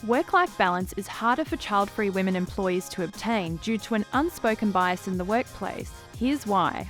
Work-life balance is harder for child-free women employees to obtain due to an unspoken bias in the workplace. Here's why.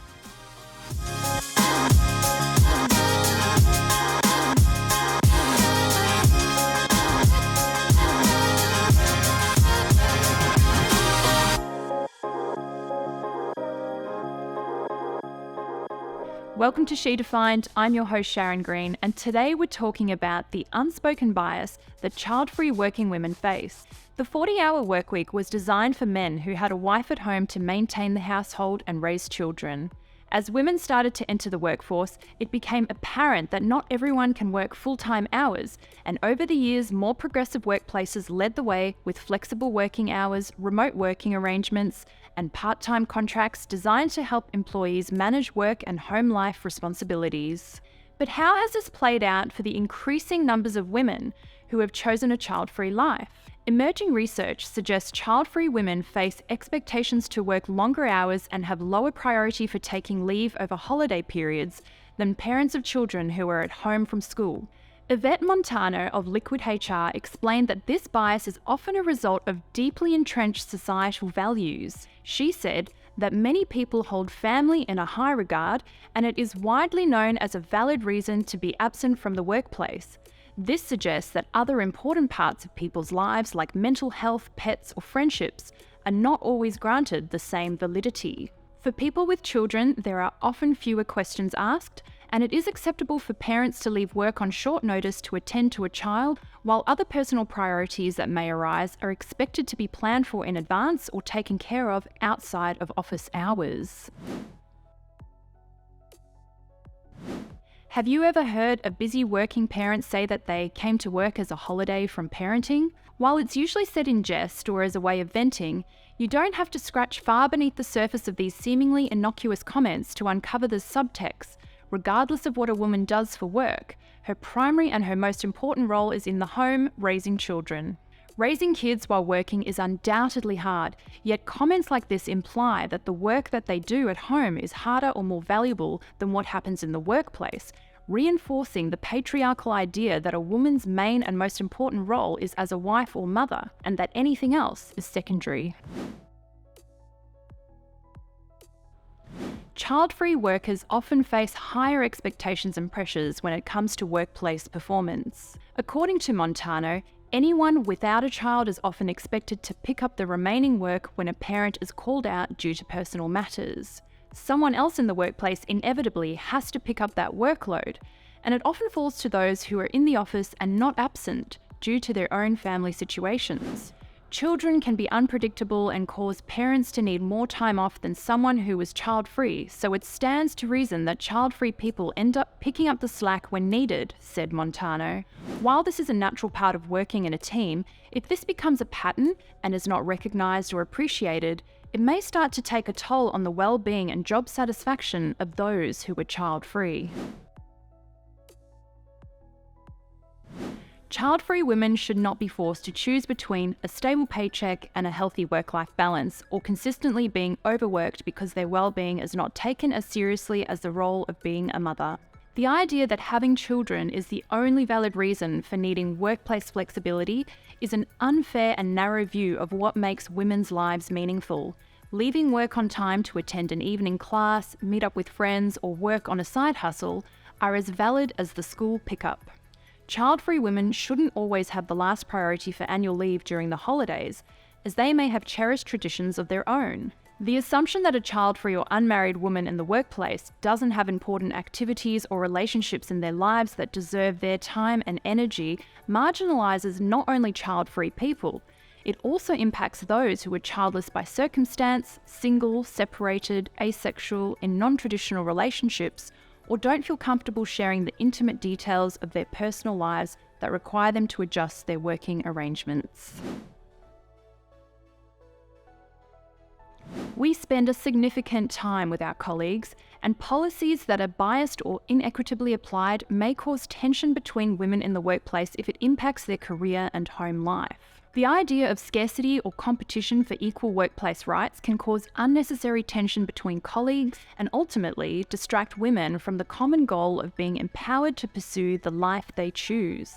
Welcome to She Defined. I'm your host Sharon Green, and today we're talking about the unspoken bias that child-free working women face. The 40-hour workweek was designed for men who had a wife at home to maintain the household and raise children. As women started to enter the workforce, it became apparent that not everyone can work full-time hours, and over the years, more progressive workplaces led the way with flexible working hours, remote working arrangements, and part-time contracts designed to help employees manage work and home life responsibilities. But how has this played out for the increasing numbers of women who have chosen a child-free life? Emerging research suggests child-free women face expectations to work longer hours and have lower priority for taking leave over holiday periods than parents of children who are at home from school. Yvette Montano of Liquid HR explained that this bias is often a result of deeply entrenched societal values. She said that many people hold family in a high regard, and it is widely known as a valid reason to be absent from the workplace. This suggests that other important parts of people's lives, like mental health, pets, or friendships, are not always granted the same validity. For people with children, there are often fewer questions asked, and it is acceptable for parents to leave work on short notice to attend to a child, while other personal priorities that may arise are expected to be planned for in advance or taken care of outside of office hours. Have you ever heard a busy working parent say that they came to work as a holiday from parenting? While it's usually said in jest or as a way of venting, you don't have to scratch far beneath the surface of these seemingly innocuous comments to uncover the subtext. Regardless of what a woman does for work, her primary and her most important role is in the home, raising children. Raising kids while working is undoubtedly hard, yet comments like this imply that the work that they do at home is harder or more valuable than what happens in the workplace, reinforcing the patriarchal idea that a woman's main and most important role is as a wife or mother, and that anything else is secondary. Child-free workers often face higher expectations and pressures when it comes to workplace performance. According to Montano, anyone without a child is often expected to pick up the remaining work when a parent is called out due to personal matters. Someone else in the workplace inevitably has to pick up that workload, and it often falls to those who are in the office and not absent due to their own family situations. Children can be unpredictable and cause parents to need more time off than someone who is child-free, so it stands to reason that child-free people end up picking up the slack when needed, said Montano. While this is a natural part of working in a team, if this becomes a pattern and is not recognised or appreciated, it may start to take a toll on the well-being and job satisfaction of those who are child-free. Child-free women should not be forced to choose between a stable paycheck and a healthy work-life balance, or consistently being overworked because their well-being is not taken as seriously as the role of being a mother. The idea that having children is the only valid reason for needing workplace flexibility is an unfair and narrow view of what makes women's lives meaningful. Leaving work on time to attend an evening class, meet up with friends, or work on a side hustle are as valid as the school pickup. Child-free women shouldn't always have the last priority for annual leave during the holidays, as they may have cherished traditions of their own. The assumption that a child-free or unmarried woman in the workplace doesn't have important activities or relationships in their lives that deserve their time and energy marginalises not only child-free people, it also impacts those who are childless by circumstance, single, separated, asexual, in non-traditional relationships, or don't feel comfortable sharing the intimate details of their personal lives that require them to adjust their working arrangements. We spend a significant time with our colleagues, and policies that are biased or inequitably applied may cause tension between women in the workplace if it impacts their career and home life. The idea of scarcity or competition for equal workplace rights can cause unnecessary tension between colleagues and ultimately distract women from the common goal of being empowered to pursue the life they choose.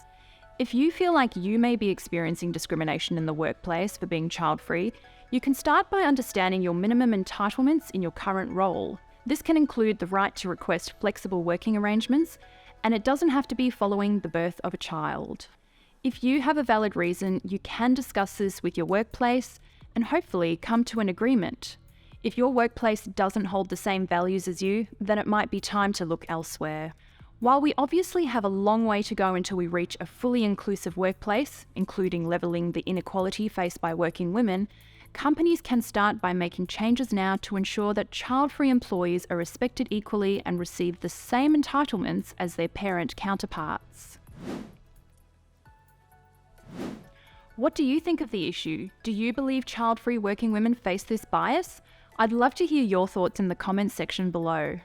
If you feel like you may be experiencing discrimination in the workplace for being child-free, you can start by understanding your minimum entitlements in your current role. This can include the right to request flexible working arrangements, and it doesn't have to be following the birth of a child. If you have a valid reason, you can discuss this with your workplace and hopefully come to an agreement. If your workplace doesn't hold the same values as you, then it might be time to look elsewhere. While we obviously have a long way to go until we reach a fully inclusive workplace, including levelling the inequality faced by working women, companies can start by making changes now to ensure that child-free employees are respected equally and receive the same entitlements as their parent counterparts. What do you think of the issue? Do you believe child-free working women face this bias? I'd love to hear your thoughts in the comments section below.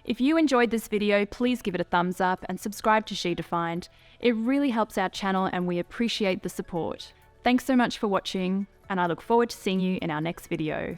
If you enjoyed this video, please give it a thumbs up and subscribe to She Defined. It really helps our channel and we appreciate the support. Thanks so much for watching, and I look forward to seeing you in our next video.